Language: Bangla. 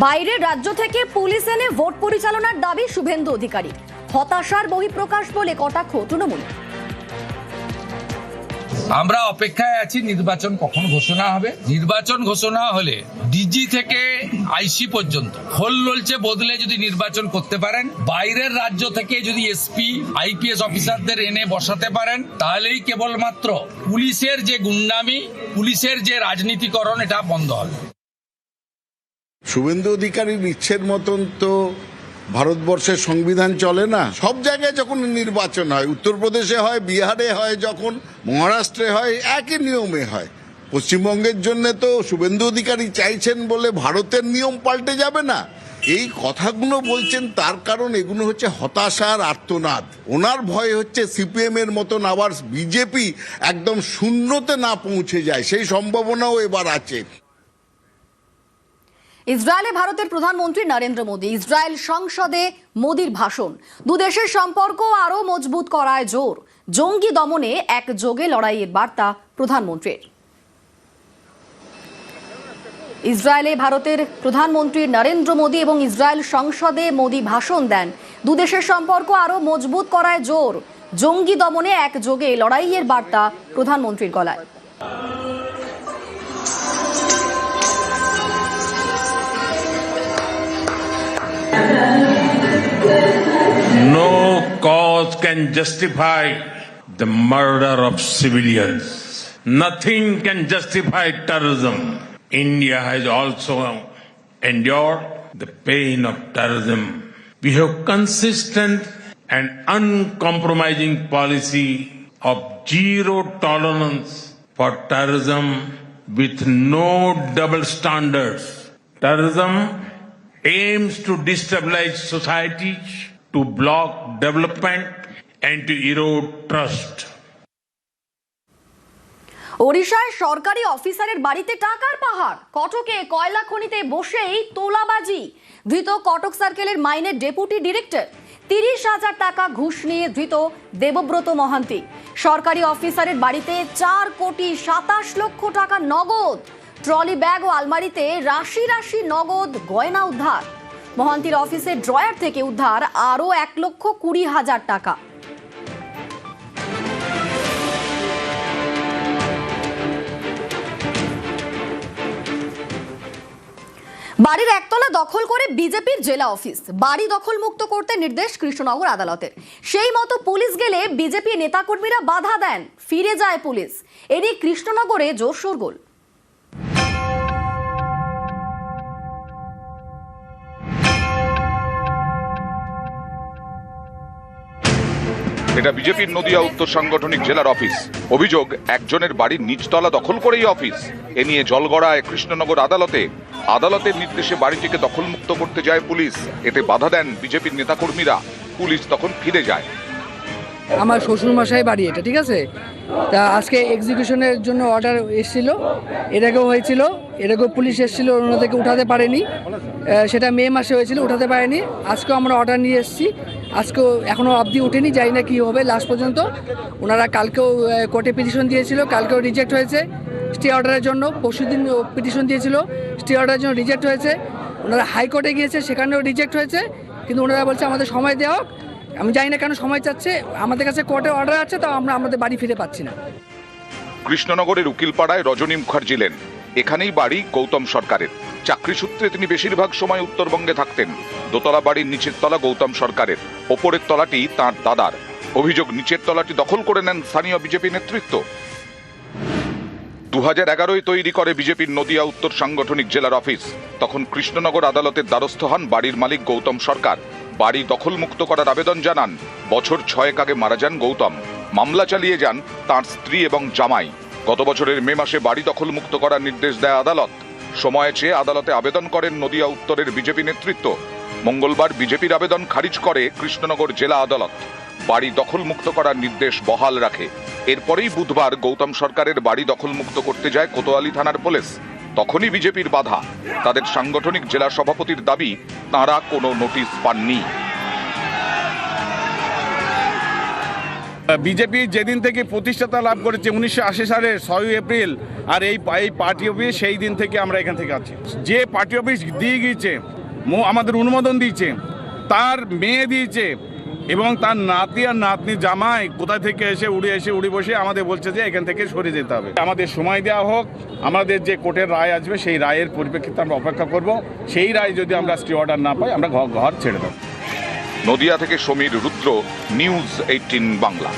বাইরের রাজ্য থেকে পুলিশ এনে ভোট পরিচালনার দাবি শুভেন্দু অধিকারী। হতাশার বহিঃপ্রকাশ বলে কটাক্ষ তৃণমূল। আমরা অপেক্ষায় আছি নির্বাচন কখন ঘোষণা হবে। নির্বাচন ঘোষণা হলে ডিজি থেকে আইসি পর্যন্ত খোল ললচে বদলে যদি নির্বাচন করতে পারেন, বাইরের রাজ্য থেকে যদি এসপি আইপিএস অফিসারদের এনে বসাতে পারেন, তাহলেই কেবলমাত্র পুলিশের যে গুন্ডামি, পুলিশের যে রাজনীতিকরণ, এটা বন্ধ হবে। শুভেন্দু অধিকারীর ইচ্ছের মতন তো ভারতবর্ষের সংবিধান চলে না। সব জায়গায় যখন নির্বাচন হয়, উত্তরপ্রদেশে হয়, বিহারে হয়, যখন মহারাষ্ট্রে হয়, একই নিয়মে হয়। পশ্চিমবঙ্গের জন্য তো শুভেন্দু অধিকারী চাইছেন বলে ভারতের নিয়ম পাল্টে যাবে না। এই কথাগুলো বলছেন তার কারণ এগুলো হচ্ছে হতাশার আর্তনাদ। ওনার ভয় হচ্ছে সিপিএম এর মতন আবার বিজেপি একদম শূন্যতে না পৌঁছে যায়, সেই সম্ভাবনাও এবার আছে। ইসরায়েলে ভারতের প্রধানমন্ত্রী নরেন্দ্র মোদী। ইসরায়েল সংসদে মোদীর ভাষণ। দুদেশের সম্পর্ক আরো মজবুত করায় জোর। জঙ্গি দমনে একযোগে লড়াইয়ের বার্তা প্রধানমন্ত্রীর। ইসরায়েলে ভারতের প্রধানমন্ত্রী নরেন্দ্র মোদী এবং ইসরায়েল সংসদে মোদী ভাষণ দেন। দুদেশের সম্পর্ক আরো মজবুত করায় জোর। জঙ্গি দমনে একযোগে লড়াইয়ের বার্তা প্রধানমন্ত্রীর গলায়। No cause can justify the murder of civilians. Nothing can justify terrorism. India has also endured the pain of terrorism. We have consistent and uncompromising policy of zero tolerance for terrorism with no double standards. Terrorism aims to destabilize societies, to block development and to erode trust. ওড়িশায় সরকারি অফিসারের বাড়িতে টাকার পাহাড়। কটকে কয়লা খনিতে বসেই তোলাবাজি। ধৃত কটক সার্কেলের মাইনের ডেপুটি ডিরেক্টর। 30,000 টাকা ঘুষ নিয়ে ধৃত দেবব্রত মহান্তি। সরকারি অফিসারের বাড়িতে 4,27 লক্ষ টাকা নগদ। ট্রলি ব্যাগ ও আলমারিতে রাশি রাশি নগদ গয়না উদ্ধার। মহান্তির অফিসের ড্রয়ার থেকে উদ্ধার আরো 1,20,000 টাকা। বাড়ির একতলা দখল করে বিজেপির জেলা অফিস। বাড়ি দখল মুক্ত করতে নির্দেশ কৃষ্ণনগর আদালতের। সেই মতো পুলিশ গেলে বিজেপি নেতাকর্মীরা বাধা দেন। ফিরে যায় পুলিশ। এরই কৃষ্ণনগরে জোর শোরগোল। এটা বিজেপির নদিয়া উত্তর সাংগঠনিক জেলার অফিস। অভিযোগ, একজনের বাড়ির নিচতলা দখল করেই অফিস। এ নিয়ে জলগড়ায় কৃষ্ণনগর আদালতে। আদালতের নির্দেশে বাড়িটিকে দখলমুক্ত করতে যায় পুলিশ। এতে বাধা দেন বিজেপির নেতাকর্মীরা। পুলিশ তখন ফিরে যায়। আমার শ্বশুরমশাই বাড়ি এটা, ঠিক আছে। তা আজকে এক্সিকিউশনের জন্য অর্ডার এসেছিল, এর আগেও হয়েছিল, এর আগেও পুলিশ এসেছিল, ওনাদেরকে উঠাতে পারেনি। সেটা মে মাসে হয়েছিল, উঠাতে পারেনি। আজকেও আমরা অর্ডার নিয়ে এসেছি, আজকেও এখনও অবধি উঠেনি, জানি না কী হবে লাস্ট পর্যন্ত। ওনারা কালকেও কোর্টে পিটিশন দিয়েছিল, কালকেও রিজেক্ট হয়েছে স্টে অর্ডারের জন্য। পরশুদিন পিটিশন দিয়েছিল, স্টে অর্ডারের জন্য রিজেক্ট হয়েছে। ওনারা হাইকোর্টে গিয়েছে, সেখানেও রিজেক্ট হয়েছে। কিন্তু ওনারা বলছে আমাদের সময় দেওয়া হোক। আমি জানি না কেন সময় চাচ্ছে। আমাদের কাছে কোর্টে অর্ডার আছে, তাও আমরা আমাদের বাড়ি ফিরে পাচ্ছি না। কৃষ্ণনগরের উকিলপাড়ায় রজনী মুখার্জি লেন। এখানেই বাড়ি গৌতম সরকারের। চাকরি সূত্রে তিনি বেশিরভাগ সময় উত্তরবঙ্গে থাকতেন। দোতলা বাড়ির নিচের তলা গৌতম সরকারের, ওপরের তলাটি তাঁর দাদার। অভিযোগ, নিচের তলাটি দখল করে নেন স্থানীয় বিজেপি নেতৃত্ব। 2011-য় তৈরি করে বিজেপির নদিয়া উত্তর সাংগঠনিক জেলার অফিস। তখন কৃষ্ণনগর আদালতের দ্বারস্থ হন বাড়ির মালিক গৌতম সরকার। বাড়ি দখলমুক্ত করার আবেদন জানান। বছর 6 আগে মারা যান গৌতম। মামলা চালিয়ে যান তাঁর স্ত্রী এবং জামাই। গত বছরের মে মাসে বাড়ি দখলমুক্ত করার নির্দেশ দেয় আদালত। সময় চেয়ে আদালতে আবেদন করেন নদিয়া উত্তরের বিজেপি নেতৃত্ব। মঙ্গলবার বিজেপির আবেদন খারিজ করে কৃষ্ণনগর জেলা আদালত। বাড়ি দখলমুক্ত করার নির্দেশ বহাল রাখে। এরপরেই বুধবার গৌতম সরকারের বাড়ি দখলমুক্ত করতে যায় কোতোয়ালি থানার পুলিশ। তখনই বিজেপির বাধা। তাদের সাংগঠনিক জেলা সভাপতির দাবি, তাঁরা কোনো নোটিশ পাননি। বিজেপি যেদিন থেকে প্রতিষ্ঠাতা লাভ করেছে 1980 সালের 6 এপ্রিল, আর এই পার্টি অফিস সেই দিন থেকে আমরা এখান থেকে আছি। যে পার্টি অফিস দিয়ে গিয়েছে আমাদের অনুমোদন দিয়েছে, তার মেয়ে দিয়েছে, এবং তার নাতি আর নাতনি জামাই কোথা থেকে এসে উড়ে বসে আমাদের বলছে যে এখান থেকে সরে যেতে হবে। আমাদের সময় দেওয়া হোক, আমাদের যে কোর্টের রায় আসবে সেই রায়ের পরিপ্রেক্ষিতে আমরা অপেক্ষা করব। সেই রায় যদি আমরা স্টে অর্ডার না পাই, আমরা ঘর ছেড়ে দেব। নদিয়া থেকে সমীর রুদ্র, নিউজ 18 বাংলা।